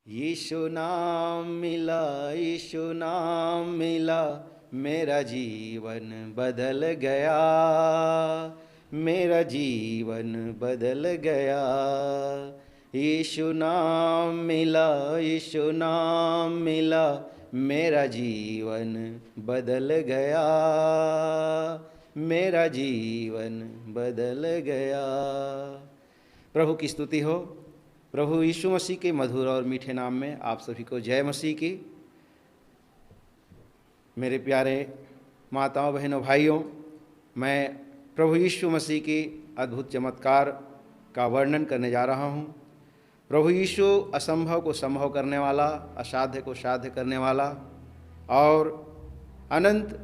यीशु नाम मिला, यीशु नाम मिला, मेरा जीवन बदल गया, मेरा जीवन बदल गया। यीशु नाम मिला, यीशु नाम मिला, मेरा जीवन बदल गया, मेरा जीवन बदल गया। प्रभु की स्तुति हो। प्रभु यीशु मसीह के मधुर और मीठे नाम में आप सभी को जय मसीह की। मेरे प्यारे माताओं, बहनों, भाइयों, मैं प्रभु यीशु मसीह की अद्भुत चमत्कार का वर्णन करने जा रहा हूँ। प्रभु यीशु असंभव को संभव करने वाला, असाध्य को साध्य करने वाला और अनंत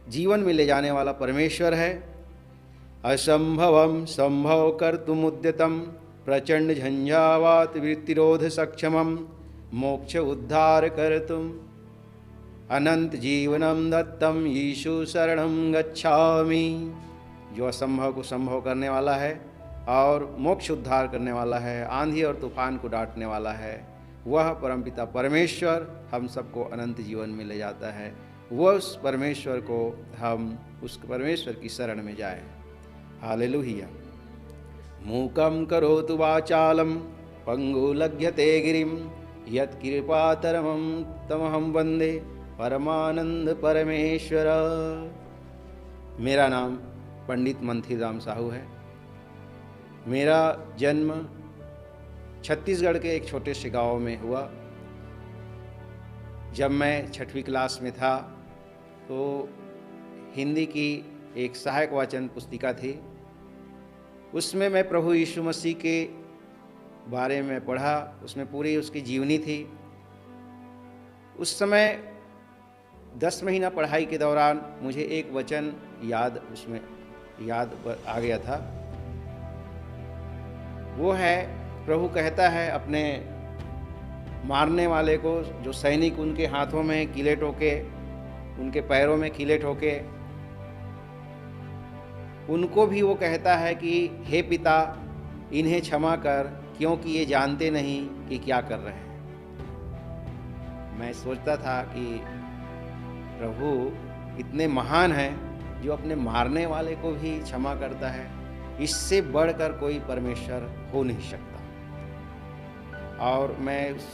जीवन में ले जाने वाला परमेश्वर है। असंभवं संभव कर्तुमुद्यतं प्रचंड झंझावात वृत्तिरोध सक्षमं मोक्ष उद्धार कर्तुम अनंत जीवनम दत्तम यीशु शरणं गच्छामि। जो असंभव को संभव करने वाला है और मोक्ष उद्धार करने वाला है, आंधी और तूफान को डांटने वाला है, वह परमपिता परमेश्वर हम सबको अनंत जीवन में ले जाता है। वह उस परमेश्वर को हम उस परमेश्वर की शरण में जाएं। हालेलुया। मूकं करोतु वाचालं पंगुलघ्यते गिरिं यत्कृपातरमं तमहं वन्दे परमानंद परमेश्वर। मेरा नाम पंडित मंथी राम साहू है। मेरा जन्म छत्तीसगढ़ के एक छोटे से गांव में हुआ। जब मैं 6वीं क्लास में था तो हिंदी की एक सहायक वाचन पुस्तिका थी, उसमें मैं प्रभु यीशु मसीह के बारे में पढ़ा। उसमें पूरी उसकी जीवनी थी। उस समय 10 महीना पढ़ाई के दौरान मुझे एक वचन उसमें याद आ गया था। वो है, प्रभु कहता है अपने मारने वाले को, जो सैनिक उनके हाथों में कीले ठोके, उनके पैरों में कीले ठोके, उनको भी वो कहता है कि हे पिता, इन्हें क्षमा कर, क्योंकि ये जानते नहीं कि क्या कर रहे हैं। मैं सोचता था कि प्रभु इतने महान हैं जो अपने मारने वाले को भी क्षमा करता है। इससे बढ़कर कोई परमेश्वर हो नहीं सकता। और मैं उस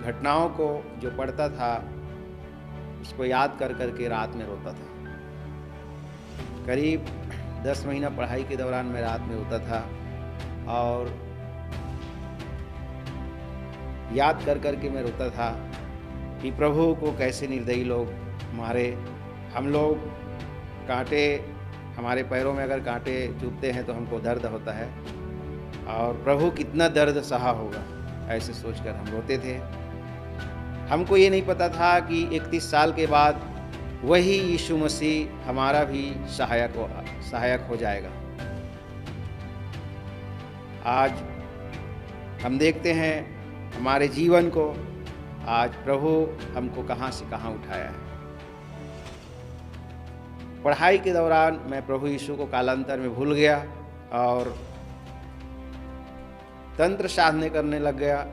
घटनाओं को जो पढ़ता था उसको याद कर करके रात में रोता था। करीब 10 महीना पढ़ाई के दौरान मैं रात में रोता था और याद कर करके मैं रोता था कि प्रभु को कैसे निर्दयी लोग मारे। हम लोग कांटे, हमारे पैरों में अगर कांटे चुभते हैं तो हमको दर्द होता है, और प्रभु कितना दर्द सहा होगा, ऐसे सोचकर हम रोते थे। हमको ये नहीं पता था कि 31 साल के बाद वही यीशु मसीह हमारा भी सहायक हो जाएगा। आज हम देखते हैं हमारे जीवन को, आज प्रभु हमको कहाँ से कहाँ उठाया है। पढ़ाई के दौरान मैं प्रभु यीशु को कालांतर में भूल गया और तंत्र साधने करने लग गया।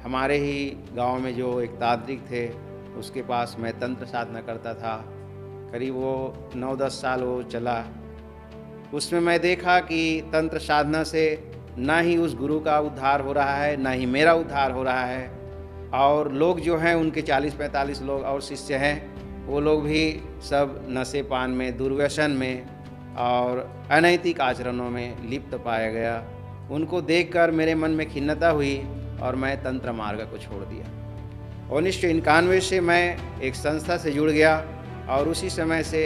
हमारे ही गांव में जो एक तांत्रिक थे, उसके पास मैं तंत्र साधना करता था। करीब वो 9-10 साल वो चला। उसमें मैं देखा कि तंत्र साधना से ना ही उस गुरु का उद्धार हो रहा है, ना ही मेरा उद्धार हो रहा है। और लोग जो हैं, उनके 40-45 लोग और शिष्य हैं, वो लोग भी सब नशे पान में, दुर्व्यसन में और अनैतिक आचरणों में लिप्त पाया गया। उनको देखकर मेरे मन में खिन्नता हुई और मैं तंत्र मार्ग को छोड़ दिया। 1991 से मैं एक संस्था से जुड़ गया और उसी समय से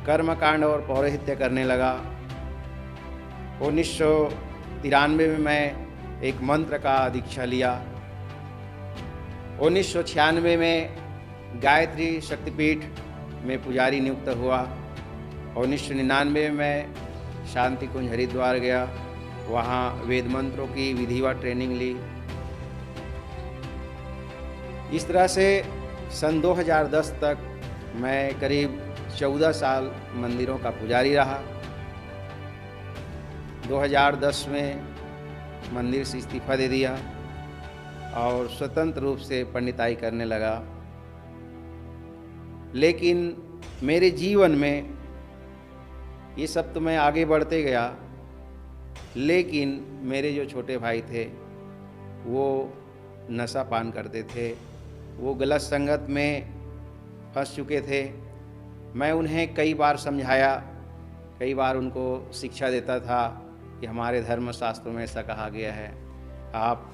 कर्मकांड और पौरोहित्य करने लगा। 1993 में मैं एक मंत्र का दीक्षा लिया। 1996 में गायत्री शक्तिपीठ में पुजारी नियुक्त हुआ। 1999 में मैं शांति कुंज हरिद्वार गया, वहाँ वेद मंत्रों की विधिवत ट्रेनिंग ली। इस तरह से सन 2010 तक मैं करीब 14 साल मंदिरों का पुजारी रहा। 2010 में मंदिर से इस्तीफा दे दिया और स्वतंत्र रूप से पंडिताई करने लगा। लेकिन मेरे जीवन में ये सब तो मैं आगे बढ़ते गया, लेकिन मेरे जो छोटे भाई थे वो नशा पान करते थे, वो गलत संगत में फंस चुके थे। मैं उन्हें कई बार समझाया, कई बार उनको शिक्षा देता था कि हमारे धर्म शास्त्रों में ऐसा कहा गया है, आप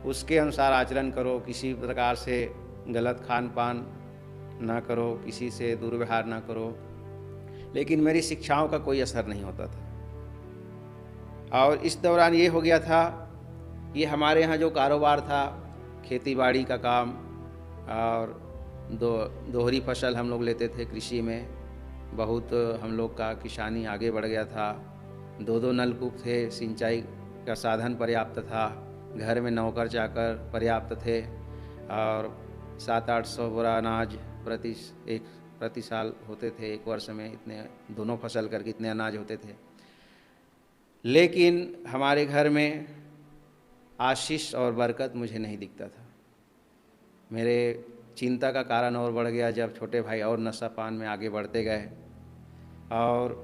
उसके अनुसार आचरण करो, किसी प्रकार से गलत खान पान ना करो, किसी से दुर्व्यवहार ना करो। लेकिन मेरी शिक्षाओं का कोई असर नहीं होता था। और इस दौरान ये हो गया था, ये हमारे यहाँ जो कारोबार था, खेती बाड़ी का काम और दोहरी फसल हम लोग लेते थे। कृषि में बहुत हम लोग का किसानी आगे बढ़ गया था। 2-2 नलकूप थे, सिंचाई का साधन पर्याप्त था, घर में नौकर चाकर पर्याप्त थे और 700-800 बोरा अनाज प्रति साल होते थे। एक वर्ष में इतने दोनों फसल करके इतने अनाज होते थे। लेकिन हमारे घर में आशीष और बरकत मुझे नहीं दिखता था। मेरे चिंता का कारण और बढ़ गया जब छोटे भाई और नशा पान में आगे बढ़ते गए। और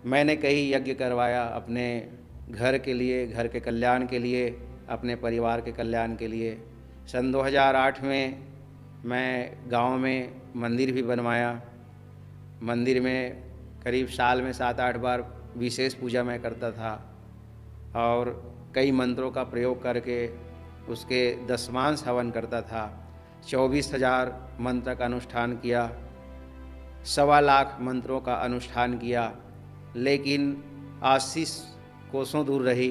मैंने कई यज्ञ करवाया अपने घर के लिए, घर के कल्याण के लिए, अपने परिवार के कल्याण के लिए। सन 2008 में मैं गांव में मंदिर भी बनवाया। मंदिर में करीब साल में 7-8 बार विशेष पूजा मैं करता था और कई मंत्रों का प्रयोग करके उसके दशमांश हवन करता था। 24,000 मंत्र का अनुष्ठान किया, 1.25 लाख मंत्रों का अनुष्ठान किया। लेकिन आशीष कोसों दूर रही,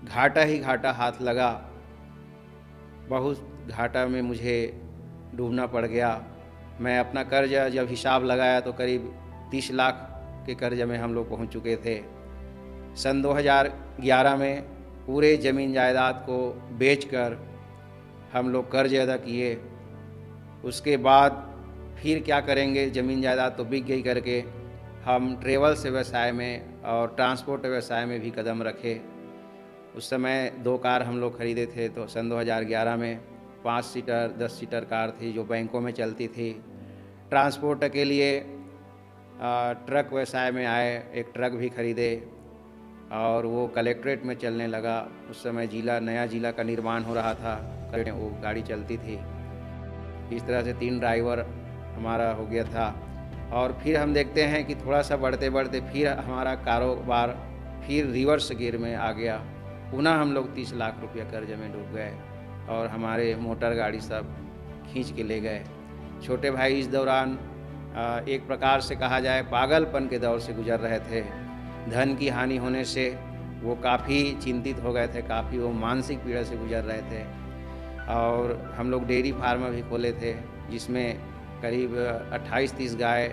घाटा ही घाटा हाथ लगा। बहुत घाटा में मुझे डूबना पड़ गया। मैं अपना कर्ज जब हिसाब लगाया तो करीब 30 लाख के कर्ज में हम लोग पहुंच चुके थे। सन 2011 में पूरे ज़मीन जायदाद को बेचकर हम लोग कर्ज अदा किए। उसके बाद फिर क्या करेंगे, ज़मीन जायदाद तो बिक गई करके हम ट्रेवल्स व्यवसाय में और ट्रांसपोर्ट व्यवसाय में भी कदम रखे। उस समय 2 कार हम लोग खरीदे थे। तो सन 2011 में 5 सीटर 10 सीटर कार थी जो बैंकों में चलती थी। ट्रांसपोर्ट के लिए ट्रक व्यवसाय में आए, एक ट्रक भी खरीदे और वो कलेक्ट्रेट में चलने लगा। उस समय नया जिला का निर्माण हो रहा था, वो गाड़ी चलती थी। इस तरह से 3 ड्राइवर हमारा हो गया था। और फिर हम देखते हैं कि थोड़ा सा बढ़ते बढ़ते फिर हमारा कारोबार फिर रिवर्स गियर में आ गया। पुनः हम लोग 30 लाख रुपया कर्ज में डूब गए और हमारे मोटर गाड़ी सब खींच के ले गए। छोटे भाई इस दौरान एक प्रकार से कहा जाए पागलपन के दौर से गुजर रहे थे। धन की हानि होने से वो काफ़ी चिंतित हो गए थे, काफ़ी वो मानसिक पीड़ा से गुजर रहे थे। और हम लोग डेयरी फार्म भी खोले थे जिसमें करीब 28-30 गाय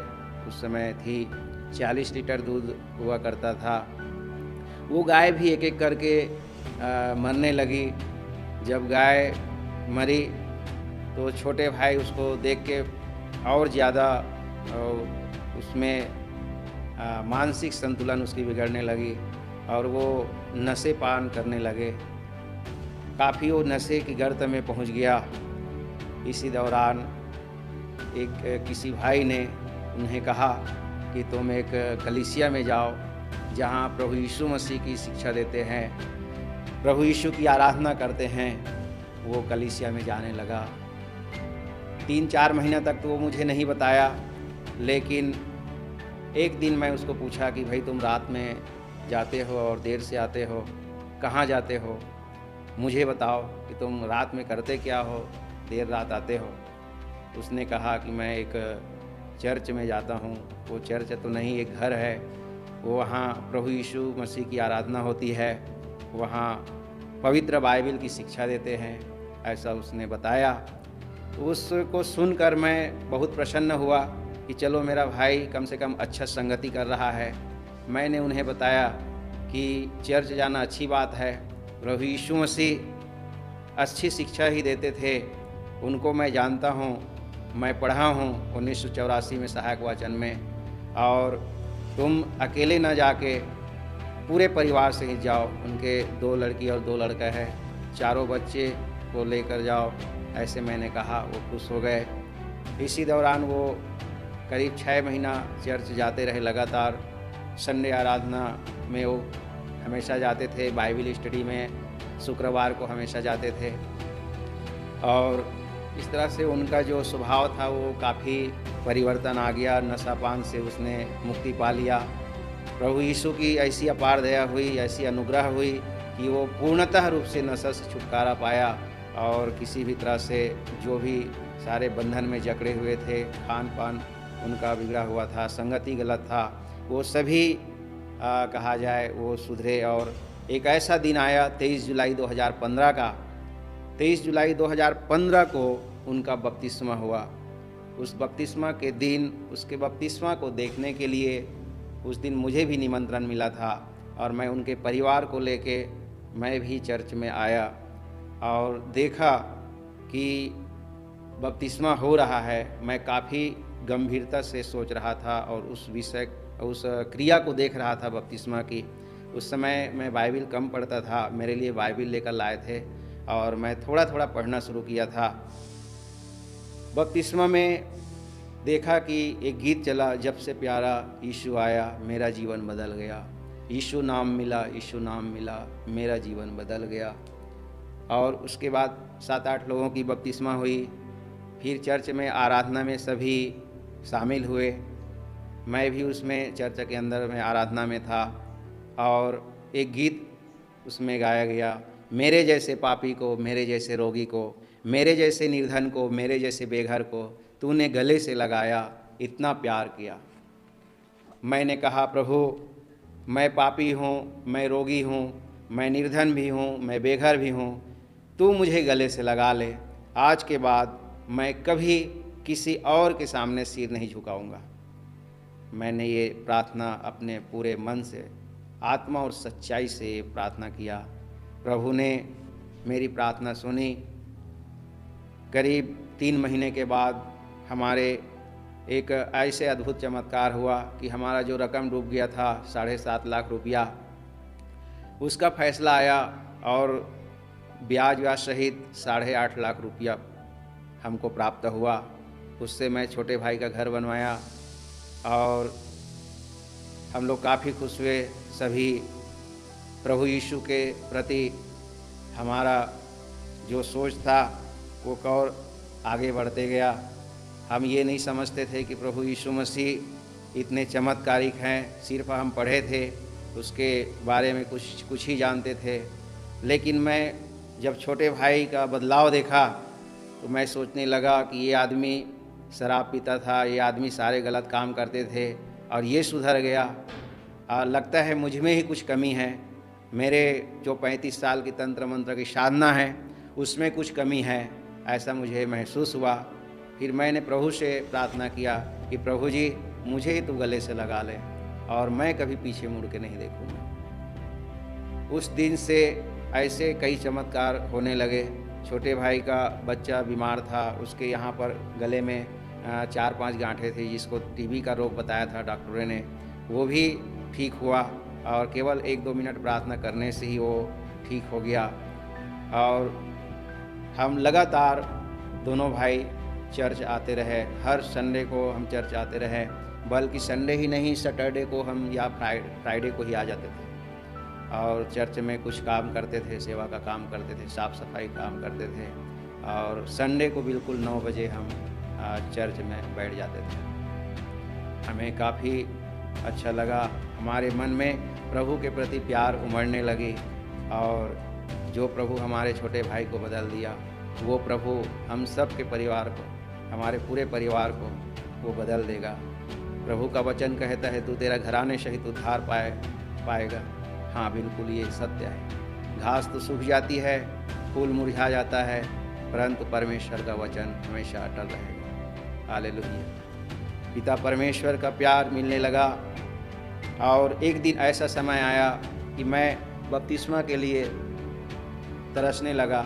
उस समय थी। 40 लीटर दूध हुआ करता था। वो गाय भी एक एक करके मरने लगी। जब गाय मरी तो छोटे भाई उसको देख के और ज़्यादा उसमें मानसिक संतुलन उसकी बिगड़ने लगी और वो नशे पान करने लगे। काफ़ी वो नशे की गर्त में पहुंच गया। इसी दौरान किसी भाई ने उन्हें कहा कि तुम एक कलीसिया में जाओ जहां प्रभु यीशु मसीह की शिक्षा देते हैं, प्रभु यीशु की आराधना करते हैं। वो कलीसिया में जाने लगा। 3-4 महीना तक तो वो मुझे नहीं बताया, लेकिन एक दिन मैं उसको पूछा कि भाई तुम रात में जाते हो और देर से आते हो, कहाँ जाते हो, मुझे बताओ कि तुम रात में करते क्या हो, देर रात आते हो। उसने कहा कि मैं एक चर्च में जाता हूँ। वो चर्च तो नहीं, एक घर है, वो वहाँ प्रभु यीशु मसीह की आराधना होती है, वहाँ पवित्र बाइबल की शिक्षा देते हैं, ऐसा उसने बताया। उसको सुनकर मैं बहुत प्रसन्न हुआ कि चलो मेरा भाई कम से कम अच्छा संगति कर रहा है। मैंने उन्हें बताया कि चर्च जाना अच्छी बात है, प्रभु यीशु मसीह अच्छी शिक्षा ही देते थे, उनको मैं जानता हूँ, मैं पढ़ा हूँ 1984 में सहायक वाचन में। और तुम अकेले न जाके पूरे परिवार से ही जाओ, उनके 2 लड़की और 2 लड़का है, चारों बच्चे को लेकर जाओ, ऐसे मैंने कहा। वो खुश हो गए। इसी दौरान वो करीब 6 महीना चर्च जाते रहे लगातार। संडे आराधना में वो हमेशा जाते थे, बाइबल स्टडी में शुक्रवार को हमेशा जाते थे। और इस तरह से उनका जो स्वभाव था वो काफ़ी परिवर्तन आ गया। नशापान से उसने मुक्ति पा लिया। प्रभु यीशु की ऐसी अपार दया हुई, ऐसी अनुग्रह हुई कि वो पूर्णतः रूप से नशा से छुटकारा पाया। और किसी भी तरह से जो भी सारे बंधन में जकड़े हुए थे, खान पान उनका बिगड़ा हुआ था, संगति गलत था, वो सभी कहा जाए वो सुधरे। और एक ऐसा दिन आया 23 जुलाई 2015 का, 23 जुलाई 2015 को उनका बपतिस्मा हुआ। उस बपतिस्मा के दिन, उसके बपतिस्मा को देखने के लिए उस दिन मुझे भी निमंत्रण मिला था और मैं उनके परिवार को लेके मैं भी चर्च में आया और देखा कि बपतिस्मा हो रहा है। मैं काफ़ी गंभीरता से सोच रहा था और उस क्रिया को देख रहा था बपतिस्मा की। उस समय मैं बाइबल कम पढ़ता था, मेरे लिए बाइबल लेकर लाए थे और मैं थोड़ा थोड़ा पढ़ना शुरू किया था। बपतिस्मा में देखा कि एक गीत चला, जब से प्यारा यीशु आया मेरा जीवन बदल गया, यीशु नाम मिला, यीशु नाम मिला, मेरा जीवन बदल गया। और उसके बाद 7-8 लोगों की बपतिस्मा हुई। फिर चर्च में आराधना में सभी शामिल हुए। मैं भी उसमें चर्च के अंदर में आराधना में था और एक गीत उसमें गाया गया, मेरे जैसे पापी को, मेरे जैसे रोगी को, मेरे जैसे निर्धन को, मेरे जैसे बेघर को तूने गले से लगाया, इतना प्यार किया। मैंने कहा, प्रभु मैं पापी हूँ, मैं रोगी हूँ, मैं निर्धन भी हूँ, मैं बेघर भी हूँ, तू मुझे गले से लगा ले। आज के बाद मैं कभी किसी और के सामने सिर नहीं झुकाऊंगा। मैंने ये प्रार्थना अपने पूरे मन से, आत्मा और सच्चाई से प्रार्थना किया। प्रभु ने मेरी प्रार्थना सुनी। करीब 3 महीने के बाद हमारे एक ऐसे अद्भुत चमत्कार हुआ कि हमारा जो रकम डूब गया था 7.5 लाख रुपया, उसका फैसला आया और ब्याज सहित 8.5 लाख रुपया हमको प्राप्त हुआ। उससे मैं छोटे भाई का घर बनवाया और हम लोग काफ़ी खुश हुए। सभी प्रभु यीशु के प्रति हमारा जो सोच था वो और आगे बढ़ते गया। हम ये नहीं समझते थे कि प्रभु यीशु मसीह इतने चमत्कारिक हैं, सिर्फ हम पढ़े थे, उसके बारे में कुछ ही जानते थे। लेकिन मैं जब छोटे भाई का बदलाव देखा तो मैं सोचने लगा कि ये आदमी शराब पीता था, ये आदमी सारे गलत काम करते थे और ये सुधर गया। लगता है मुझ में ही कुछ कमी है, मेरे जो 35 साल की तंत्र मंत्र की साधना है उसमें कुछ कमी है, ऐसा मुझे महसूस हुआ। फिर मैंने प्रभु से प्रार्थना किया कि प्रभु जी मुझे ही तू गले से लगा ले और मैं कभी पीछे मुड़ के नहीं देखूँगा। उस दिन से ऐसे कई चमत्कार होने लगे। छोटे भाई का बच्चा बीमार था, उसके यहाँ पर गले में 4-5 गांठें थी, जिसको टीबी का रोग बताया था डॉक्टरों ने, वो भी ठीक हुआ और केवल 1-2 मिनट प्रार्थना करने से ही वो ठीक हो गया। और हम लगातार दोनों भाई चर्च आते रहे। हर संडे को हम चर्च आते रहे, बल्कि संडे ही नहीं, सैटरडे को हम या फ्राइडे को ही आ जाते थे और चर्च में कुछ काम करते थे, सेवा का काम करते थे, साफ़ सफाई काम करते थे। और संडे को बिल्कुल 9 बजे हम चर्च में बैठ जाते थे। हमें काफ़ी अच्छा लगा, हमारे मन में प्रभु के प्रति प्यार उमड़ने लगी और जो प्रभु हमारे छोटे भाई को बदल दिया, वो प्रभु हम सब के परिवार को, हमारे पूरे परिवार को वो बदल देगा। प्रभु का वचन कहता है, तू तेरा घराने सहित उद्धार पाएगा। हाँ, बिल्कुल ये सत्य है। घास तो सूख जाती है, फूल मुरझा जाता है, परंतु परमेश्वर का वचन हमेशा अटल रहेगा। हालेलुया। पिता परमेश्वर का प्यार मिलने लगा और एक दिन ऐसा समय आया कि मैं बपतिस्मा के लिए तरसने लगा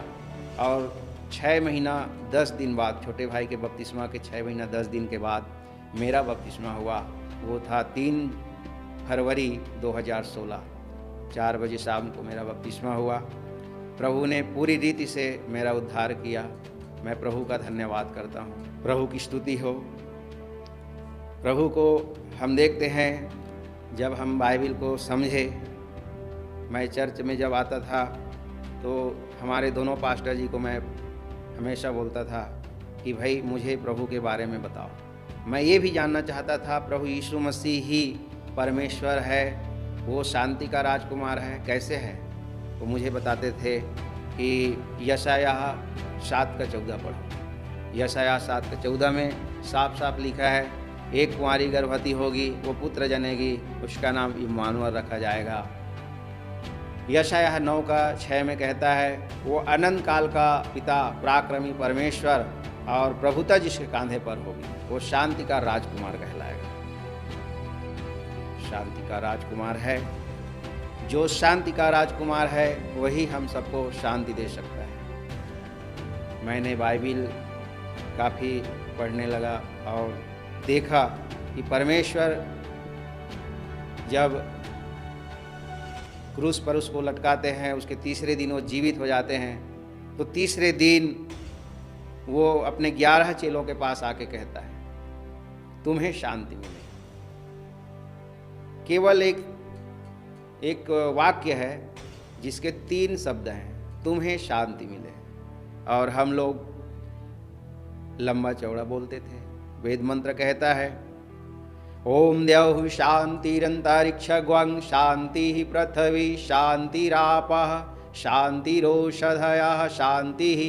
और 6 महीना 10 दिन बाद, छोटे भाई के बपतिस्मा के 6 महीना 10 दिन के बाद मेरा बपतिस्मा हुआ। वो था 3 फरवरी 2016। 4 बजे शाम को मेरा बपतिस्मा हुआ। प्रभु ने पूरी रीति से मेरा उद्धार किया। मैं प्रभु का धन्यवाद करता हूँ। प्रभु की स्तुति हो। प्रभु को हम देखते हैं जब हम बाइबिल को समझे। मैं चर्च में जब आता था तो हमारे दोनों पास्टर जी को मैं हमेशा बोलता था कि भाई मुझे प्रभु के बारे में बताओ। मैं ये भी जानना चाहता था प्रभु यीशु मसीह ही परमेश्वर है, वो शांति का राजकुमार है, कैसे है। वो मुझे बताते थे कि यशायाह 7:14 पढ़ो। यशायाह 7:14 में साफ साफ लिखा है, एक कुंवारी गर्भवती होगी, वो पुत्र जनेगी, उसका नाम इम्मानुएल रखा जाएगा। यशायाह 9:6 में कहता है, वो अनंत काल का पिता, पराक्रमी परमेश्वर और प्रभुता जिसके कांधे पर होगी, वो शांति का राजकुमार कहलाएगा। शांति का राजकुमार है। जो शांति का राजकुमार है वही हम सबको शांति दे सकता है। मैंने बाइबिल काफ़ी पढ़ने लगा और देखा कि परमेश्वर जब क्रूस पर उसको लटकाते हैं, उसके तीसरे दिन वो जीवित हो जाते हैं, तो तीसरे दिन वो अपने 11 चेलों के पास आके कहता है, तुम्हें शांति मिले। केवल एक वाक्य है जिसके 3 शब्द हैं, तुम्हें शांति मिले। और हम लोग लंबा चौड़ा बोलते थे। वेद मंत्र कहता है, ओम द्यौः शांतिरंतरिक्षं शांति पृथ्वी शांतिरापः शांतिरोषधयः शांतिः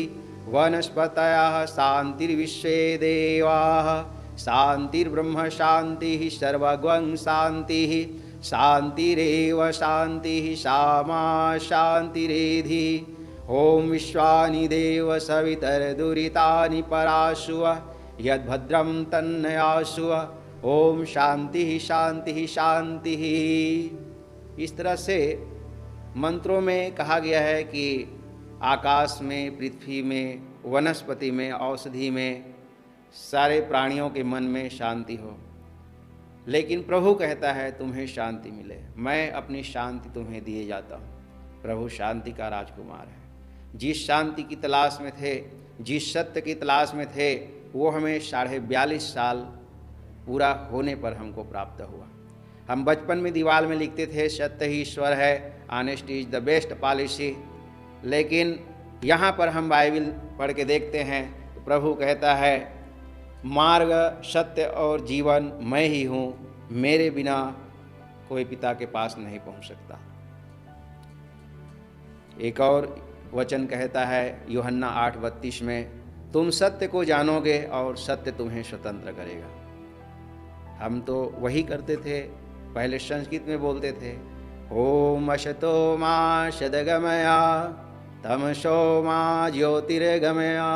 वनस्पतयः शांतिर्विश्वे देवाः शांतिर्ब्रह्म शांतिः सर्वगं शांतिः शांतिरेव शांतिः सामा शांतिरेधि। ओम विश्वानि देव सवितर्दुरितानि पराशुव यद्भद्रं तन्नयाशुव। ओम शांति शांति शांति। इस तरह से मंत्रों में कहा गया है कि आकाश में, पृथ्वी में, वनस्पति में, औषधि में, सारे प्राणियों के मन में शांति हो। लेकिन प्रभु कहता है तुम्हें शांति मिले, मैं अपनी शांति तुम्हें दिए जाता हूँ। प्रभु शांति का राजकुमार है। जिस शांति की तलाश में थे, जिस सत्य की तलाश में थे, वो हमें 42.5 साल पूरा होने पर हमको प्राप्त हुआ। हम बचपन में दीवार में लिखते थे, सत्य ही ईश्वर है, honesty is the best policy. लेकिन यहाँ पर हम बाइबिल पढ़ के देखते हैं तो प्रभु कहता है, मार्ग, सत्य और जीवन मैं ही हूँ, मेरे बिना कोई पिता के पास नहीं पहुँच सकता। एक और वचन कहता है यूहन्ना 8:32 में, तुम सत्य को जानोगे और सत्य तुम्हें स्वतंत्र करेगा। हम तो वही करते थे, पहले संस्कृत में बोलते थे, ओम असतो मा सद्गमया तमसो मा ज्योतिर्गमया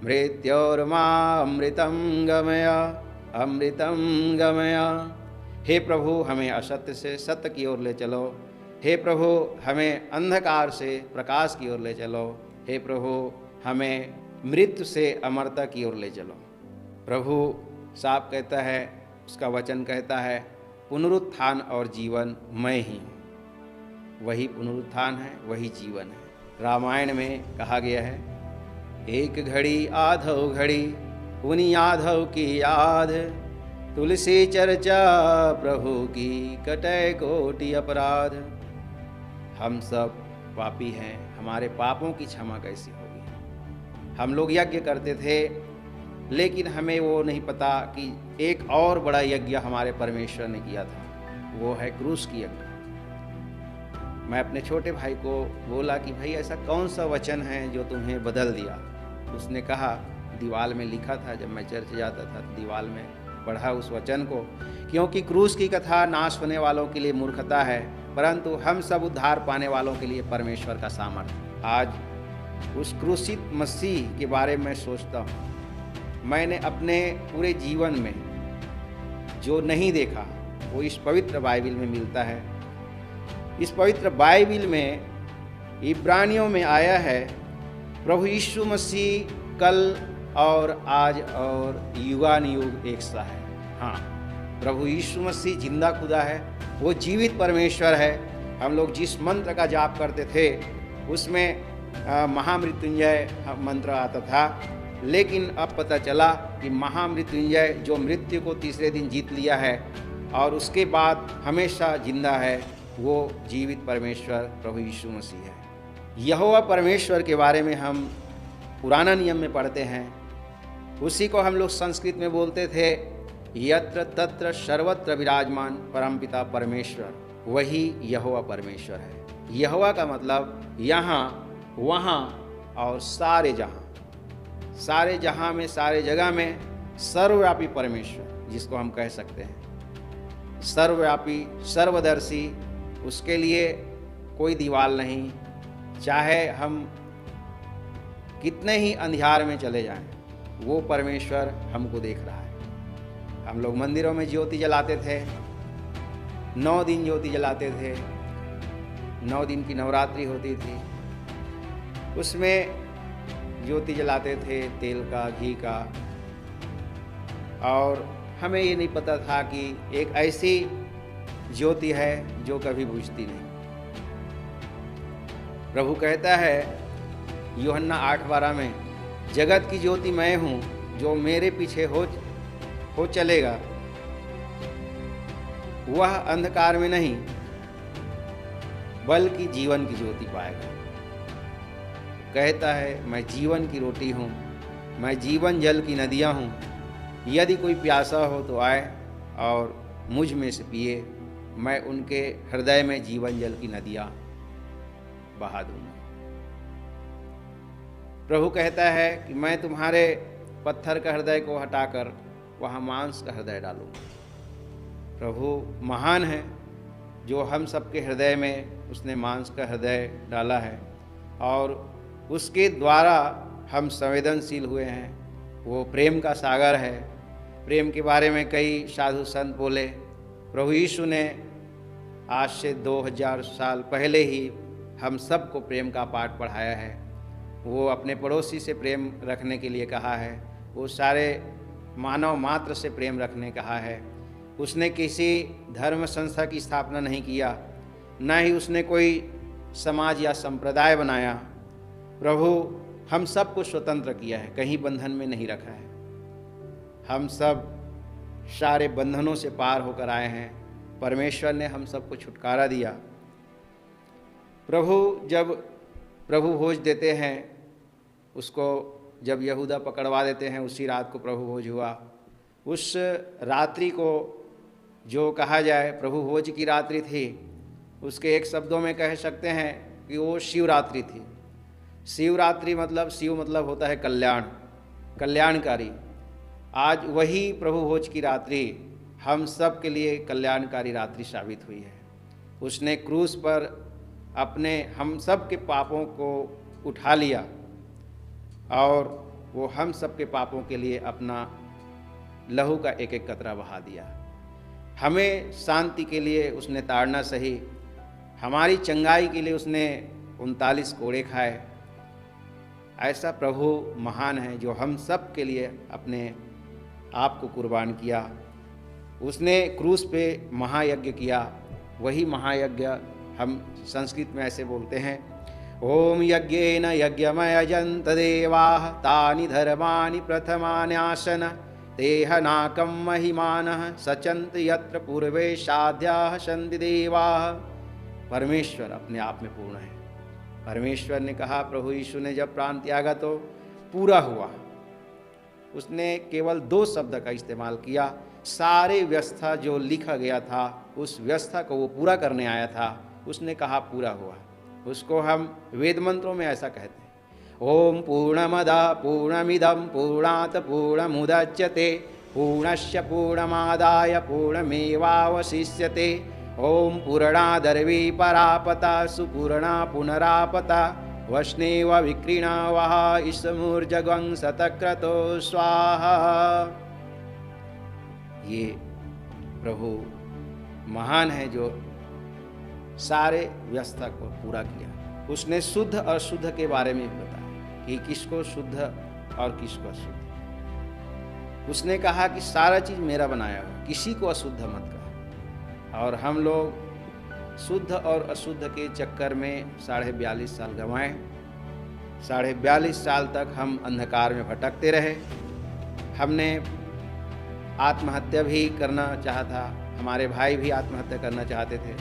मृत्योर्मा अमृतं गमया अमृतं गमया। हे प्रभु हमें असत्य से सत्य की ओर ले चलो। हे प्रभु हमें अंधकार से प्रकाश की ओर ले चलो। हे प्रभु हमें मृत्यु से अमरता की ओर ले चलो। प्रभु साफ कहता है, उसका वचन कहता है, पुनरुत्थान और जीवन मैं ही हूँ। वही पुनरुत्थान है, वही जीवन है। रामायण में कहा गया है, एक घड़ी आधो घड़ी उन्हीं आधो की याद, तुलसी चर्चा प्रभु की कटे कोटि अपराध। हम सब पापी हैं, हमारे पापों की क्षमा कैसी होगी। हम लोग यज्ञ करते थे, लेकिन हमें वो नहीं पता कि एक और बड़ा यज्ञ हमारे परमेश्वर ने किया था, वो है क्रूस की यज्ञ। मैं अपने छोटे भाई को बोला कि भाई ऐसा कौन सा वचन है जो तुम्हें बदल दिया। उसने कहा, दीवाल में लिखा था, जब मैं चर्च जाता था दीवाल में पढ़ा उस वचन को, क्योंकि क्रूस की कथा नाश होने वालों के लिए मूर्खता है, परंतु हम सब उद्धार पाने वालों के लिए परमेश्वर का सामर्थ्य। आज उस क्रूसित मसीह के बारे में सोचता हूँ। मैंने अपने पूरे जीवन में जो नहीं देखा वो इस पवित्र बाइबिल में मिलता है। इस पवित्र बाइबिल में इब्रानियों में आया है, प्रभु यीशु मसीह कल और आज और युगानुयुग एक सा है। हाँ, प्रभु यीशु मसीह जिंदा खुदा है, वो जीवित परमेश्वर है। हम लोग जिस मंत्र का जाप करते थे उसमें महामृत्युंजय मंत्र आता था, लेकिन अब पता चला कि महामृत्युंजय जो मृत्यु को तीसरे दिन जीत लिया है और उसके बाद हमेशा जिंदा है, वो जीवित परमेश्वर प्रभु यीशु मसीह है। यहोवा परमेश्वर के बारे में हम पुराना नियम में पढ़ते हैं, उसी को हम लोग संस्कृत में बोलते थे यत्र तत्र सर्वत्र विराजमान परमपिता परमेश्वर, वही यहोवा परमेश्वर है। यहोवा का मतलब यहाँ, वहाँ और सारे जहाँ में, सारे जगह में सर्वव्यापी परमेश्वर जिसको हम कह सकते हैं, सर्वव्यापी, सर्वदर्शी, उसके लिए कोई दीवार नहीं। चाहे हम कितने ही अंधियार में चले जाएं, वो परमेश्वर हमको देख रहा है। हम लोग मंदिरों में ज्योति जलाते थे, 9 दिन ज्योति जलाते थे, 9 दिन की नवरात्रि होती थी, उसमें ज्योति जलाते थे तेल का, घी का, और हमें ये नहीं पता था कि एक ऐसी ज्योति है जो कभी बुझती नहीं। प्रभु कहता है यूहन्ना 8:12 में, जगत की ज्योति मैं हूँ, जो मेरे पीछे हो चलेगा वह अंधकार में नहीं बल्कि जीवन की ज्योति पाएगा। कहता है मैं जीवन की रोटी हूँ, मैं जीवन जल की नदियाँ हूँ, यदि कोई प्यासा हो तो आए और मुझ में से पिए, मैं उनके हृदय में जीवन जल की नदियाँ बहा दूंगा। प्रभु कहता है कि मैं तुम्हारे पत्थर का हृदय को हटाकर वहाँ मांस का हृदय डालूंगा। प्रभु महान है, जो हम सबके हृदय में उसने मांस का हृदय डाला है और उसके द्वारा हम संवेदनशील हुए हैं। वो प्रेम का सागर है। प्रेम के बारे में कई साधु संत बोले। प्रभु यीशु ने आज से 2000 साल पहले ही हम सबको प्रेम का पाठ पढ़ाया है। वो अपने पड़ोसी से प्रेम रखने के लिए कहा है, वो सारे मानव मात्र से प्रेम रखने कहा है। उसने किसी धर्म संस्था की स्थापना नहीं किया, न ही उसने कोई समाज या संप्रदाय बनाया। प्रभु हम सबको स्वतंत्र किया है, कहीं बंधन में नहीं रखा है। हम सब सारे बंधनों से पार होकर आए हैं। परमेश्वर ने हम सबको छुटकारा दिया। जब प्रभु भोज देते हैं, उसको जब यहूदा पकड़वा देते हैं, उसी रात को प्रभु भोज हुआ। उस रात्रि को जो कहा जाए प्रभु भोज की रात्रि थी, उसके एक शब्दों में कह सकते हैं कि वो शिवरात्रि थी। शिवरात्रि मतलब, शिव मतलब होता है कल्याण, कल्याणकारी। आज वही प्रभु भोज की रात्रि हम सब के लिए कल्याणकारी रात्रि साबित हुई है। उसने क्रूस पर अपने हम सब के पापों को उठा लिया और वो हम सब के पापों के लिए अपना लहू का एक एक कतरा बहा दिया। हमें शांति के लिए उसने ताड़ना सही, हमारी चंगाई के लिए उसने 39 कोड़े खाए। ऐसा प्रभु महान है जो हम सब के लिए अपने आप को कुर्बान किया। उसने क्रूस पे महायज्ञ किया। वही महायज्ञ हम संस्कृत में ऐसे बोलते हैं, ओम यज्ञेन यज्ञमयजन्त देवाः तानि धर्माणि प्रथमान्यासन तेह नाकं महिमानः सचन्त यत्र पूर्वे साध्याः सन्ति देवाः। परमेश्वर अपने आप में पूर्ण है। परमेश्वर ने कहा, प्रभु यीशु ने जब प्राण त्यागा तो पूरा हुआ। उसने केवल 2 शब्द का इस्तेमाल किया। सारे व्यवस्था जो लिखा गया था, उस व्यवस्था को वो पूरा करने आया था। उसने कहा पूरा हुआ। उसको हम वेद मंत्रों में ऐसा कहते हैं, ओम पूर्णमदा पूर्णमिदं पूर्णात् पूर्णमुदच्यते पूर्णस्य पूर्णमादाय पूर्णमेवावशिष्यते ओम पूर्णादर्वी परापता सुपूर्णा पुनरापता वष्णेव विक्रीणा वः ईश्मुर्जगं शतक्रतो स्वाहा। ये प्रभु महान है जो सारे व्यवस्था को पूरा किया। उसने शुद्ध और अशुद्ध के बारे में बताया कि किसको शुद्ध और किसको अशुद्ध। उसने कहा कि सारा चीज़ मेरा बनाया हो, किसी को अशुद्ध मत कहा। और हम लोग शुद्ध और अशुद्ध के चक्कर में 42.5 साल गंवाए। 42.5 साल तक हम अंधकार में भटकते रहे। हमने आत्महत्या भी करना चाहा था, हमारे भाई भी आत्महत्या करना चाहते थे।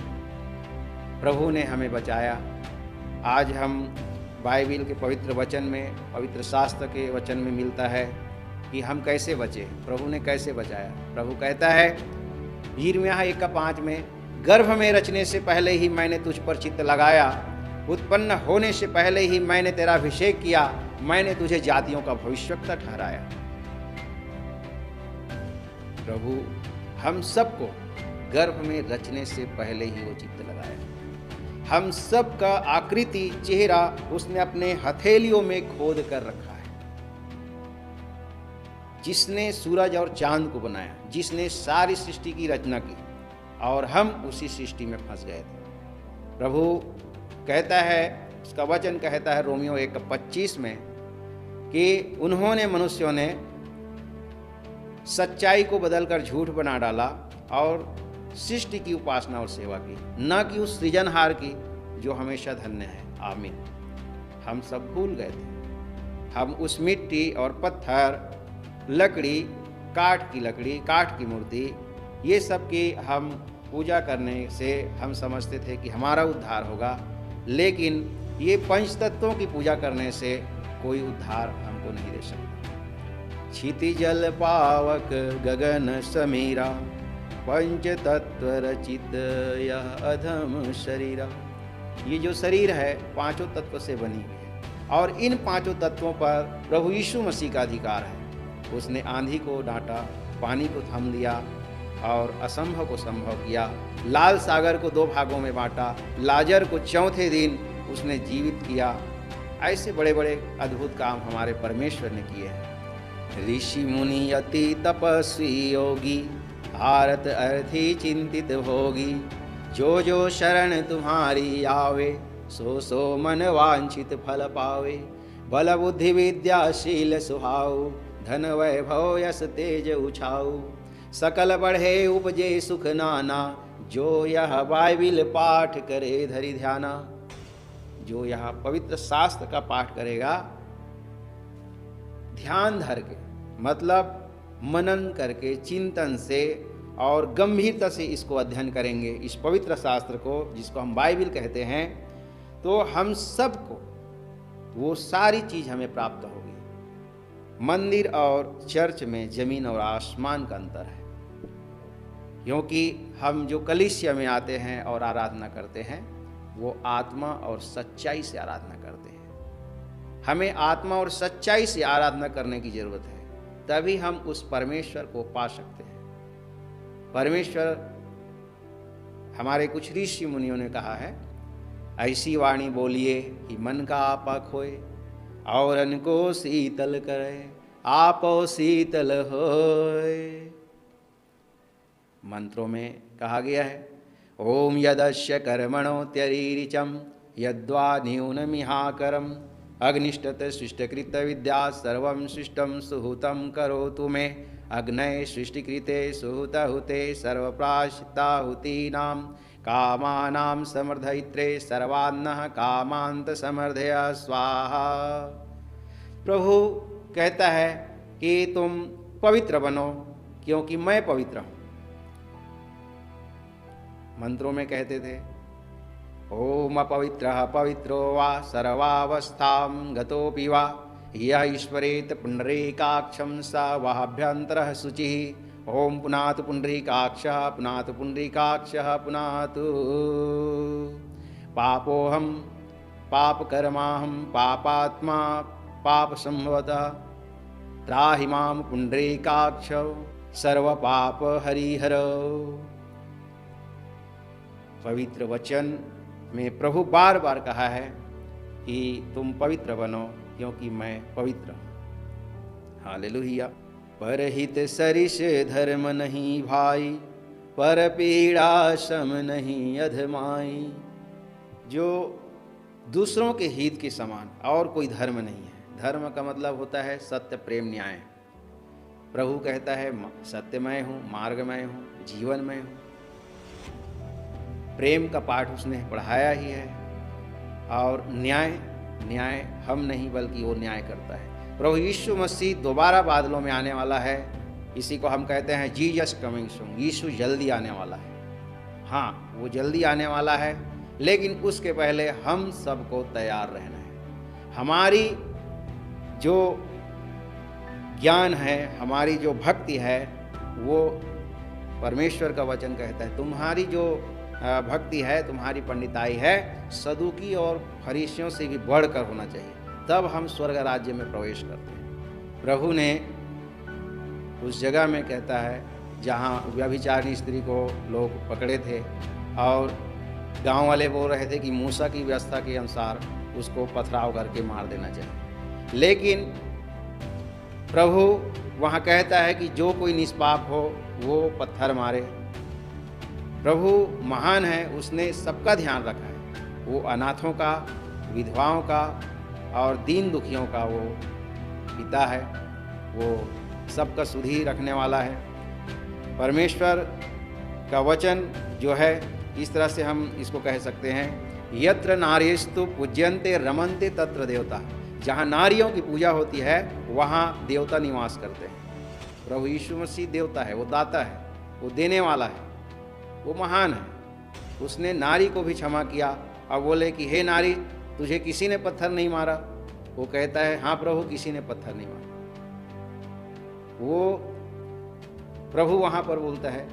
प्रभु ने हमें बचाया। आज हम बाइबिल के पवित्र वचन में, पवित्र शास्त्र के वचन में मिलता है कि हम कैसे बचे, प्रभु ने कैसे बचाया। प्रभु कहता है यिर्मयाह 1:5 में, गर्भ में रचने से पहले ही मैंने तुझ पर चित्त लगाया, उत्पन्न होने से पहले ही मैंने तेरा अभिषेक किया, मैंने तुझे जातियों का भविष्यवक्ता ठहराया। प्रभु हम सबको गर्भ में रचने से पहले ही वो चित्त लगाया। हम सब का आकृति, चेहरा उसने अपने हथेलियों में खोद कर रखा है। जिसने सूरज और चांद को बनाया, जिसने सारी सृष्टि की रचना की, और हम उसी सृष्टि में फंस गए थे। प्रभु कहता है, उसका वचन कहता है रोमियो 1:25 में कि उन्होंने, मनुष्यों ने सच्चाई को बदलकर झूठ बना डाला और सृष्टि की उपासना और सेवा की, न कि उस सृजनहार की जो हमेशा धन्य है। आमीन। हम सब भूल गए थे। हम उस मिट्टी और पत्थर, लकड़ी, काठ की लकड़ी, काठ की मूर्ति, ये सब की हम पूजा करने से हम समझते थे कि हमारा उद्धार होगा, लेकिन ये पंच तत्वों की पूजा करने से कोई उद्धार हमको नहीं दे सकता। क्षिति जल पावक गगन समीरा, पंच तत्व रचित यह अधम शरीरा। ये जो शरीर है 5 तत्व से बनी हुई है, और इन 5 तत्वों पर प्रभु यीशु मसीह का अधिकार है। उसने आंधी को डांटा, पानी को थम लिया और असंभव को संभव किया। लाल सागर को 2 भागों में बांटा, लाजर को चौथे दिन उसने जीवित किया। ऐसे बड़े बड़े अद्भुत काम हमारे परमेश्वर ने किए हैं। ऋषि मुनि अति तपस्वी योगी, आरत अर्थी चिंतित होगी, जो जो शरण तुम्हारी आवे, सो सो मन वांछित फल पावे। बल बुद्धि विद्याशील सुहाऊ, धन वैभव यश तेज उछाऊ। सकल बढ़े उपजे सुख नाना, जो यह बाइबिल पाठ करे धरि ध्याना। जो यह पवित्र शास्त्र का पाठ करेगा ध्यान धर के, मतलब मनन करके, चिंतन से और गंभीरता से इसको अध्ययन करेंगे, इस पवित्र शास्त्र को जिसको हम बाइबिल कहते हैं, तो हम सबको वो सारी चीज हमें प्राप्त होगी। मंदिर और चर्च में जमीन और आसमान का अंतर है, क्योंकि हम जो कलीसिया में आते हैं और आराधना करते हैं वो आत्मा और सच्चाई से आराधना करते हैं। हमें आत्मा और सच्चाई से आराधना करने की जरूरत है, तभी हम उस परमेश्वर को पा सकते हैं। परमेश्वर, हमारे कुछ ऋषि मुनियों ने कहा है, ऐसी वाणी बोलिए कि मन का आपा खोए, और अन्न को शीतल करे, आपो शीतल होए। मंत्रों में कहा गया है, ओम यदस्य कर्मणो त्यरीरिचम यद्वा न्यूनमिहाकरम, अग्निष्टत शिष्टकृत विद्या सर्वं शिष्टं सुहूतं करोतु मे। अग्नये सृष्टिकृते सुहूतहुते सर्वप्राश्चिताहुतीनां, कामानां समर्धयित्रे सर्वान्नः कामांत समर्धय स्वाहा। प्रभु कहता है कि तुम पवित्र बनो क्योंकि मैं पवित्र हूँ। मंत्रों में कहते थे, ओम अपवित्रः पवित्रो वा सर्वावस्थां गतोऽपि वा, यः ईश्वरेत पुंडरीकाक्षं स वहाभ्यन्तरः शुचिः। ओम पुनातु पुंडरीकाक्षः, पुनातु पुंडरीकाक्षः, पुनातु। पापोऽहं पापकर्माहं पापात्मा पापसंभवतः, त्राहि मां पुंडरीकाक्षौ सर्वपाप हरिहरौ। पवित्र वचन में प्रभु बार बार कहा है कि तुम पवित्र बनो क्योंकि मैं पवित्र हूँ। हालेलुया। परहित सरिस धर्म नहीं भाई, पर पीड़ा सम नहीं अधमाई। जो दूसरों के हित के समान और कोई धर्म नहीं है। धर्म का मतलब होता है सत्य, प्रेम, न्याय। प्रभु कहता है सत्यमय हूँ, मार्गमय हूँ, जीवनमय हूँ। प्रेम का पाठ उसने पढ़ाया ही है। और न्याय हम नहीं बल्कि वो न्याय करता है। प्रभु यीशु मसीह दोबारा बादलों में आने वाला है। इसी को हम कहते हैं जीसस कमिंग सून, यीशु जल्दी आने वाला है। हाँ, वो जल्दी आने वाला है, लेकिन उसके पहले हम सबको तैयार रहना है। हमारी जो ज्ञान है, हमारी जो भक्ति है, वो परमेश्वर का वचन कहता है तुम्हारी जो भक्ति है, तुम्हारी पंडिताई है, सदूकी और फरीसियों से भी बढ़कर होना चाहिए, तब हम स्वर्ग राज्य में प्रवेश करते हैं। प्रभु ने उस जगह में कहता है जहाँ व्यभिचारिणी स्त्री को लोग पकड़े थे और गांव वाले बोल रहे थे कि मूसा की व्यवस्था के अनुसार उसको पथराव करके मार देना चाहिए, लेकिन प्रभु वहाँ कहता है कि जो कोई निष्पाप हो वो पत्थर मारे। प्रभु महान है, उसने सबका ध्यान रखा है। वो अनाथों का, विधवाओं का और दीन दुखियों का वो पिता है। वो सबका सुधि रखने वाला है। परमेश्वर का वचन जो है, इस तरह से हम इसको कह सकते हैं, यत्र नार्यस्तु पूज्यन्ते रमन्ते तत्र देवता। जहाँ नारियों की पूजा होती है वहाँ देवता निवास करते हैं। प्रभु यीशु मसीह देवता है, वो दाता है, वो देने वाला है, वो महान है। उसने नारी को भी क्षमा किया। अब बोले कि हे नारी, तुझे किसी ने पत्थर नहीं मारा? वो कहता है हाँ प्रभु, किसी ने पत्थर नहीं मारा। वो प्रभु वहाँ पर बोलता है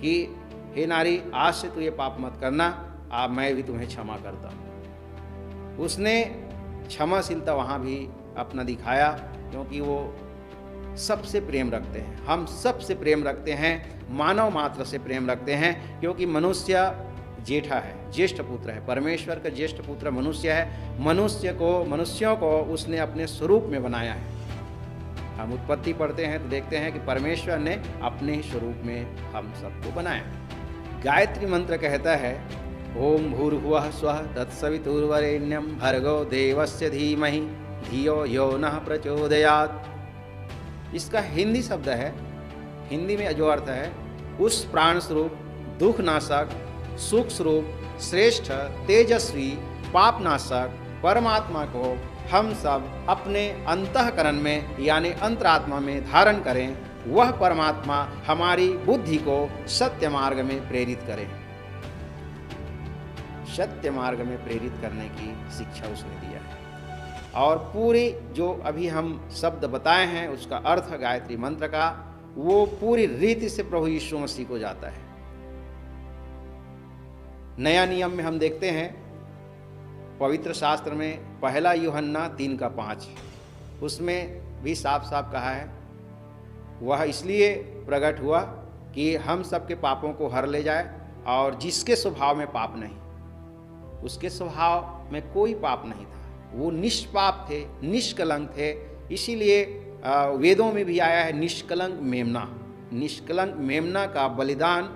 कि हे नारी, आज से तू ये पाप मत करना, अब मैं भी तुम्हें क्षमा करता हूँ। उसने क्षमाशीलता वहाँ भी अपना दिखाया, क्योंकि वो सबसे प्रेम रखते हैं। हम सबसे प्रेम रखते हैं, मानव मात्र से प्रेम रखते हैं, क्योंकि मनुष्य जेठा है, ज्येष्ठ पुत्र है। परमेश्वर का ज्येष्ठ पुत्र मनुष्य है। मनुष्यों को उसने अपने स्वरूप में बनाया है। हम उत्पत्ति पढ़ते हैं तो देखते हैं कि परमेश्वर ने अपने स्वरूप में हम सबको बनाया। गायत्री मंत्र कहता है ओम भूर्भुवः स्वः तत्सवितुर्वरेण्यं भर्गो देवस्य धीमहि धियो यो नः प्रचोदयात्। इसका हिंदी शब्द है, हिंदी में जो अर्थ है, उस प्राण स्वरूप, दुख नाशक, सुख स्वरूप, श्रेष्ठ, तेजस्वी, पाप नाशक परमात्मा को हम सब अपने अंतःकरण में यानी अंतरात्मा में धारण करें। वह परमात्मा हमारी बुद्धि को सत्य मार्ग में प्रेरित करे। सत्य मार्ग में प्रेरित करने की शिक्षा उसने दिया है। और पूरी जो अभी हम शब्द बताए हैं उसका अर्थ गायत्री मंत्र का, वो पूरी रीति से प्रभु यीशु मसीह को जाता है। नया नियम में हम देखते हैं पवित्र शास्त्र में पहला यूहन्ना 3:5, उसमें भी साफ साफ कहा है, वह इसलिए प्रकट हुआ कि हम सबके पापों को हर ले जाए, और जिसके स्वभाव में पाप नहीं, उसके स्वभाव में कोई पाप नहीं था, वो निष्पाप थे, निष्कलंक थे। इसीलिए वेदों में भी आया है निष्कलंक मेमना। निष्कलंक मेमना का बलिदान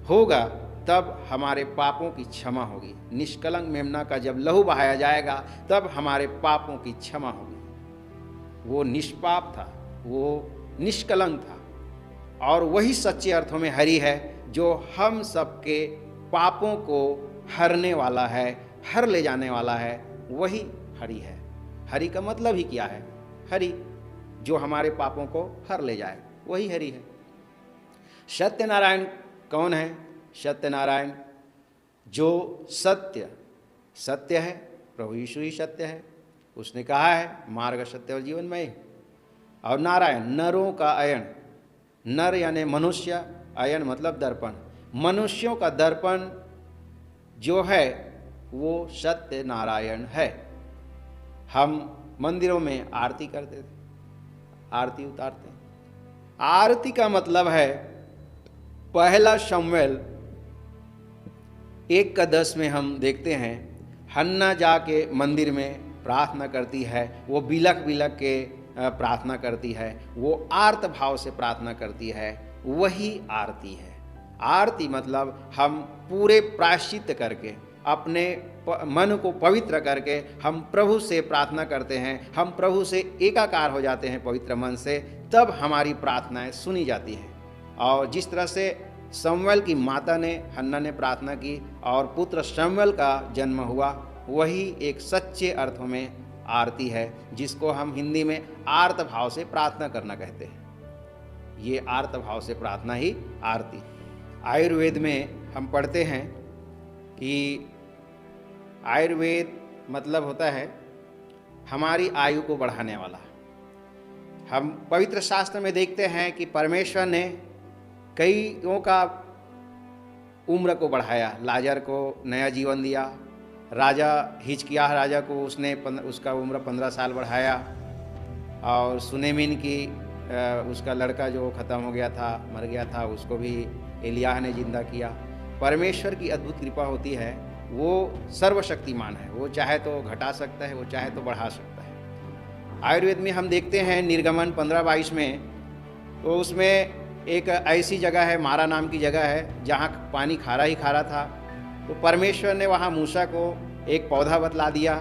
होगा तब हमारे पापों की क्षमा होगी। निष्कलंक मेमना का जब लहू बहाया जाएगा तब हमारे पापों की क्षमा होगी। वो निष्पाप था, वो निष्कलंक था, और वही सच्चे अर्थों में हरि है जो हम सबके पापों को हरने वाला है, हर ले जाने वाला है। वही हरि है। हरि का मतलब ही क्या है? हरि जो हमारे पापों को हर ले जाए, वही हरि है। सत्यनारायण कौन है? सत्यनारायण जो सत्य है, प्रभु यीशु ही सत्य है। उसने कहा है मार्ग, सत्य और जीवन में। और नारायण नरों का अयन, नर यानी मनुष्य, अयन मतलब दर्पण। मनुष्यों का दर्पण जो है वो सत्य नारायण है। हम मंदिरों में आरती करते थे, आरती उतारते हैं। आरती का मतलब है पहला शमूएल 1:10 में हम देखते हैं, हन्ना जाके मंदिर में प्रार्थना करती है। वो बिलख बिलख के प्रार्थना करती है, वो आर्त भाव से प्रार्थना करती है, वही आरती है। आरती मतलब हम पूरे प्रायश्चित करके, अपने मन को पवित्र करके हम प्रभु से प्रार्थना करते हैं, हम प्रभु से एकाकार हो जाते हैं पवित्र मन से, तब हमारी प्रार्थनाएं सुनी जाती हैं। और जिस तरह से शमूएल की माता ने, हन्ना ने प्रार्थना की और पुत्र शमूएल का जन्म हुआ। वही एक सच्चे अर्थों में आरती है, जिसको हम हिंदी में आर्त भाव से प्रार्थना करना कहते हैं। ये आर्त भाव से प्रार्थना ही आरती। आयुर्वेद में हम पढ़ते हैं कि आयुर्वेद मतलब होता है हमारी आयु को बढ़ाने वाला। हम पवित्र शास्त्र में देखते हैं कि परमेश्वर ने कईयों का उम्र को बढ़ाया। लाजर को नया जीवन दिया, राजा हिजकिय्याह राजा को उसने उसका उम्र 15 साल बढ़ाया, और सुनेमिन की उसका लड़का जो ख़त्म हो गया था, मर गया था, उसको भी एलियाह ने जिंदा किया। परमेश्वर की अद्भुत कृपा होती है, वो सर्वशक्तिमान है, वो चाहे तो घटा सकता है, वो चाहे तो बढ़ा सकता है। आयुर्वेद में हम देखते हैं निर्गमन 15-22 में, तो उसमें एक ऐसी जगह है, मारा नाम की जगह है, जहाँ पानी खारा ही खारा था। तो परमेश्वर ने वहाँ मूसा को एक पौधा बतला दिया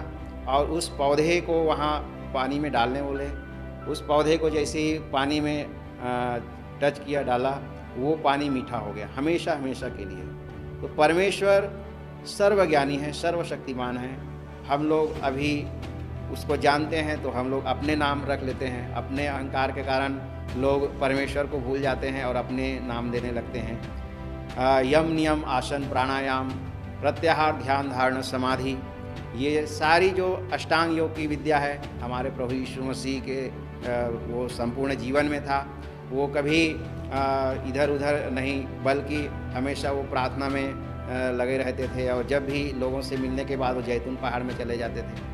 और उस पौधे को वहाँ पानी में डालने बोले। उस पौधे को जैसे ही पानी में टच किया, डाला, वो पानी मीठा हो गया हमेशा हमेशा के लिए। तो परमेश्वर सर्वज्ञानी है, सर्वशक्तिमान है। हम लोग अभी उसको जानते हैं तो हम लोग अपने नाम रख लेते हैं। अपने अहंकार के कारण लोग परमेश्वर को भूल जाते हैं और अपने नाम देने लगते हैं। यम, नियम, आसन, प्राणायाम, प्रत्याहार, ध्यान, धारणा, समाधि, ये सारी जो अष्टांग योग की विद्या है, हमारे प्रभु यीशु मसीह के वो संपूर्ण जीवन में था। वो कभी इधर उधर नहीं, बल्कि हमेशा वो प्रार्थना में लगे रहते थे, और जब भी लोगों से मिलने के बाद वो जैतून पहाड़ में चले जाते थे।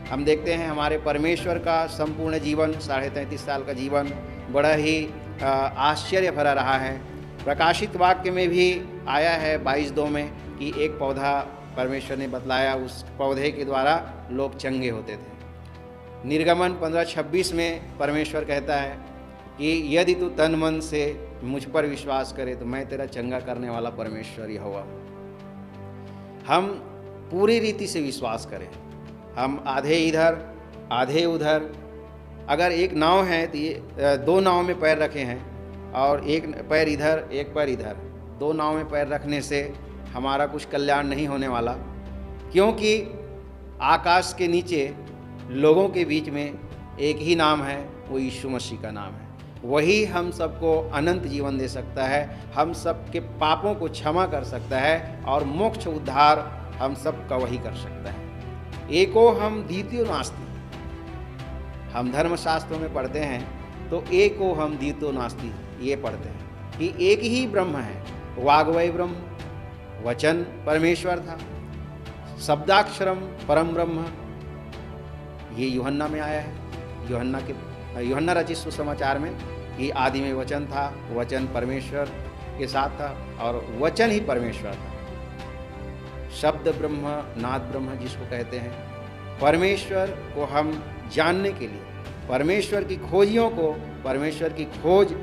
हम देखते हैं हमारे परमेश्वर का संपूर्ण जीवन, 33.5 साल का जीवन बड़ा ही आश्चर्य भरा रहा है। प्रकाशित वाक्य में भी आया है 22:2 में कि एक पौधा परमेश्वर ने बतलाया, उस पौधे के द्वारा लोग चंगे होते थे। निर्गमन 15:26 में परमेश्वर कहता है कि यदि तू तन मन से मुझ पर विश्वास करे तो मैं तेरा चंगा करने वाला परमेश्वर यहोवा हूँ। हम पूरी रीति से विश्वास करें। हम आधे इधर आधे उधर, अगर एक नाव है तो ये 2 नाव में पैर रखे हैं, और एक पैर इधर एक पैर इधर, 2 नाव में पैर रखने से हमारा कुछ कल्याण नहीं होने वाला, क्योंकि आकाश के नीचे लोगों के बीच में एक ही नाम है, वो यीशु मसीह का नाम है। वही हम सबको अनंत जीवन दे सकता है, हम सबके पापों को क्षमा कर सकता है, और मोक्ष उद्धार हम सबका वही कर सकता है। एको हम द्वितीय नास्ति, हम धर्मशास्त्रों में पढ़ते हैं तो एको हम द्वितीय नास्ति ये पढ़ते हैं कि एक ही ब्रह्म है। वाग्वय ब्रह्म, वचन परमेश्वर था, शब्दाक्षरम परम ब्रह्म, ये यूहन्ना में आया है। यूहन्ना रचित सुसमाचार में कि आदि में वचन था, वचन परमेश्वर के साथ था और वचन ही परमेश्वर था। शब्द ब्रह्म, नाद ब्रह्म जिसको कहते हैं। परमेश्वर को हम जानने के लिए परमेश्वर की खोजियों को परमेश्वर की खोज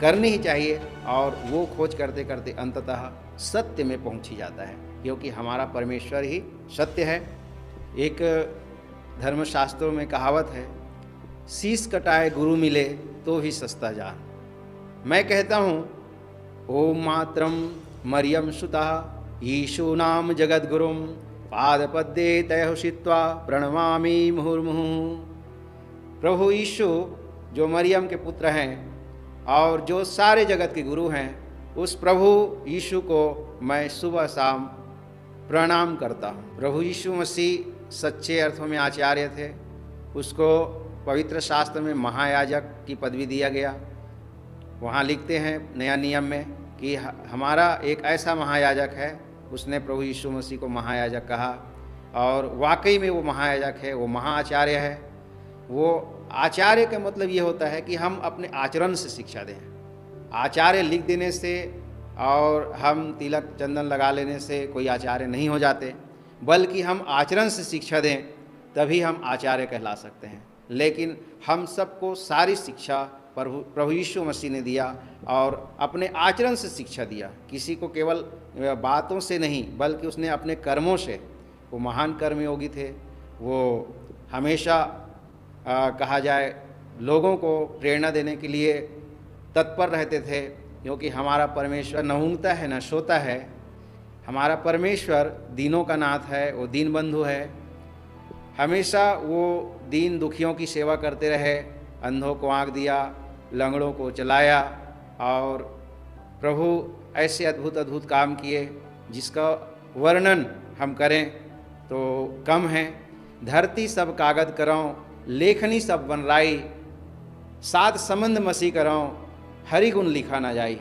करनी ही चाहिए, और वो खोज करते करते अंततः सत्य में पहुंच ही जाता है, क्योंकि हमारा परमेश्वर ही सत्य है। एक धर्मशास्त्रों में कहावत है, शीश कटाए गुरु मिले तो भी सस्ता जान। मैं कहता हूँ, ओम मात्रम मरियम सुता ईशु नाम जगद्गुरुम पादपद्ये तयहुषित्वा प्रणमामि मुहुर्मुहुः। प्रभु यीशु जो मरियम के पुत्र हैं और जो सारे जगत के गुरु हैं, उस प्रभु यीशु को मैं सुबह शाम प्रणाम करता हूँ। प्रभु यीशु मसीह सच्चे अर्थों में आचार्य थे। उसको पवित्र शास्त्र में महायाजक की पदवी दिया गया। वहाँ लिखते हैं नया नियम में कि हमारा एक ऐसा महायाजक है, उसने प्रभु यीशु मसीह को महायाजक कहा, और वाकई में वो महायाजक है, वो महाआचार्य है। वो आचार्य का मतलब ये होता है कि हम अपने आचरण से शिक्षा दें। आचार्य लिख देने से और हम तिलक चंदन लगा लेने से कोई आचार्य नहीं हो जाते, बल्कि हम आचरण से शिक्षा दें, तभी हम आचार्य कहला सकते हैं। लेकिन हम सबको सारी शिक्षा प्रभु यीशु मसीह ने दिया और अपने आचरण से शिक्षा दिया। किसी को केवल बातों से नहीं, बल्कि उसने अपने कर्मों से, वो महान कर्मयोगी थे। वो हमेशा कहा जाए लोगों को प्रेरणा देने के लिए तत्पर रहते थे, क्योंकि हमारा परमेश्वर न ऊँघता है न सोता है। हमारा परमेश्वर दीनों का नाथ है, वो दीन बंधु है। हमेशा वो दीन दुखियों की सेवा करते रहे, अंधों को आँख दिया, लंगड़ों को चलाया, और प्रभु ऐसे अद्भुत अद्भुत काम किए जिसका वर्णन हम करें तो कम है। धरती सब कागद कराऊँ, लेखनी सब बनराई, सात संबंध मसी कराऊँ, हरि गुण लिखा ना जाई।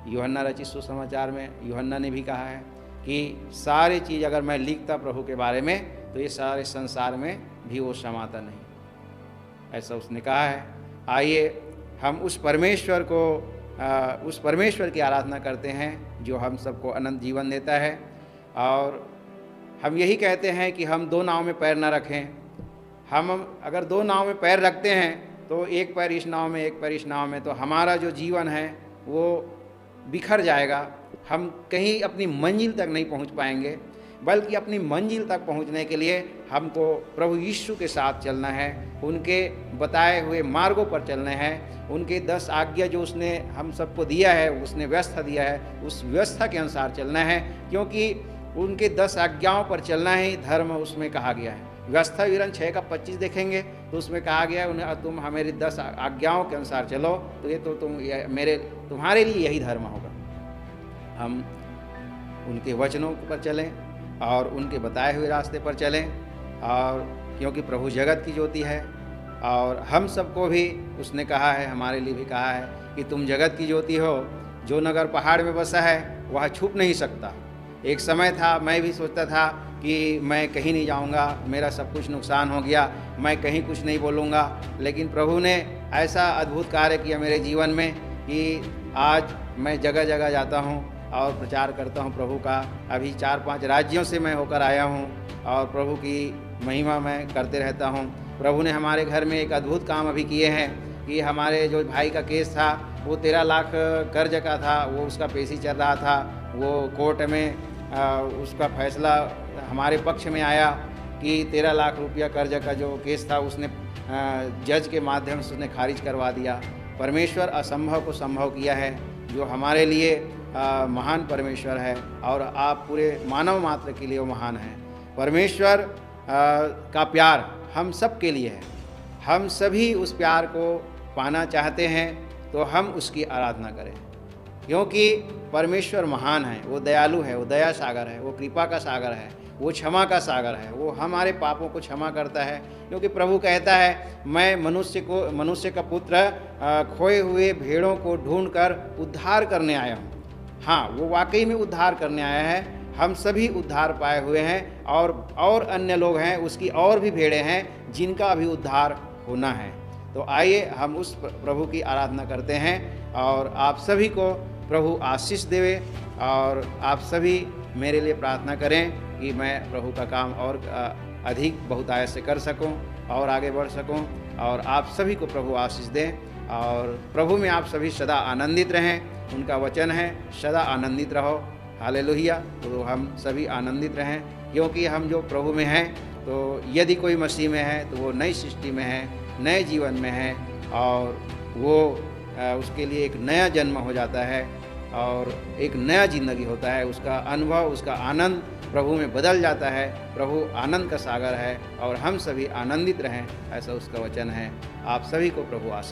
यूहन्ना रचित सुसमाचार में यूहन्ना ने भी कहा है कि सारी चीज़ अगर मैं लिखता प्रभु के बारे में तो ये सारे संसार में भी वो समाता नहीं, ऐसा उसने कहा है। आइए हम उस परमेश्वर की आराधना करते हैं जो हम सबको अनंत जीवन देता है। और हम यही कहते हैं कि हम दो नाव में पैर न रखें। हम अगर दो नाव में पैर रखते हैं तो एक पैर इस नाव में एक पैर इस नाव में, तो हमारा जो जीवन है वो बिखर जाएगा। हम कहीं अपनी मंजिल तक नहीं पहुंच पाएंगे, बल्कि अपनी मंजिल तक पहुंचने के लिए हमको प्रभु यीशु के साथ चलना है, उनके बताए हुए मार्गों पर चलना है। उनके 10 आज्ञा जो उसने हम सबको दिया है, उसने व्यवस्था दिया है, उस व्यवस्था के अनुसार चलना है, क्योंकि उनके 10 आज्ञाओं पर चलना ही धर्म उसमें कहा गया है। व्यवस्था विवरण 6 का 25 देखेंगे तो उसमें कहा गया है उन्हें तुम हमारी 10 आज्ञाओं के अनुसार चलो तो ये तो तुम्हारे लिए यही धर्म होगा। हम उनके वचनों पर चलें और उनके बताए हुए रास्ते पर चलें, और क्योंकि प्रभु जगत की ज्योति है और हम सबको भी उसने कहा है, हमारे लिए भी कहा है कि तुम जगत की ज्योति हो। जो नगर पहाड़ में बसा है वह छुप नहीं सकता। एक समय था मैं भी सोचता था कि मैं कहीं नहीं जाऊंगा, मेरा सब कुछ नुकसान हो गया, मैं कहीं कुछ नहीं बोलूँगा, लेकिन प्रभु ने ऐसा अद्भुत कार्य किया मेरे जीवन में कि आज मैं जगह जगह जाता हूँ और प्रचार करता हूँ प्रभु का। अभी 4-5 राज्यों से मैं होकर आया हूँ और प्रभु की महिमा मैं करते रहता हूँ। प्रभु ने हमारे घर में एक अद्भुत काम अभी किए हैं कि हमारे जो भाई का केस था वो 13 लाख कर्ज का था, वो उसका पेशी चल रहा था। वो कोर्ट में उसका फैसला हमारे पक्ष में आया कि 13 लाख रुपया कर्ज का जो केस था उसने जज के माध्यम से उसने खारिज करवा दिया। परमेश्वर असंभव को संभव किया है, जो हमारे लिए महान परमेश्वर है और आप पूरे मानव मात्र के लिए वो महान है। परमेश्वर का प्यार हम सब के लिए है। हम सभी उस प्यार को पाना चाहते हैं तो हम उसकी आराधना करें, क्योंकि परमेश्वर महान है, वो दयालु है, वो दया सागर है, वो कृपा का सागर है, वो क्षमा का सागर है। वो हमारे पापों को क्षमा करता है, क्योंकि प्रभु कहता है मैं मनुष्य का पुत्र खोए हुए भेड़ों को ढूंढकर उद्धार करने आया हूँ। हाँ, वो वाकई में उद्धार करने आया है। हम सभी उद्धार पाए हुए हैं और अन्य लोग हैं, उसकी और भी भेड़ें हैं जिनका अभी उद्धार होना है। तो आइए हम उस प्रभु की आराधना करते हैं और आप सभी को प्रभु आशीष देवे, और आप सभी मेरे लिए प्रार्थना करें कि मैं प्रभु का काम और अधिक बहुतायत से कर सकूं और आगे बढ़ सकूं, और आप सभी को प्रभु आशीष दें और प्रभु में आप सभी सदा आनंदित रहें। उनका वचन है सदा आनंदित रहो। हालेलुया। तो हम सभी आनंदित रहें, क्योंकि हम जो प्रभु में हैं, तो यदि कोई मसीह में है तो वो नई सृष्टि में है, नए जीवन में है, और वो उसके लिए एक नया जन्म हो जाता है और एक नया ज़िंदगी होता है। उसका अनुभव, उसका आनंद प्रभु में बदल जाता है। प्रभु आनंद का सागर है और हम सभी आनंदित रहें, ऐसा उसका वचन है। आप सभी को प्रभु आशीष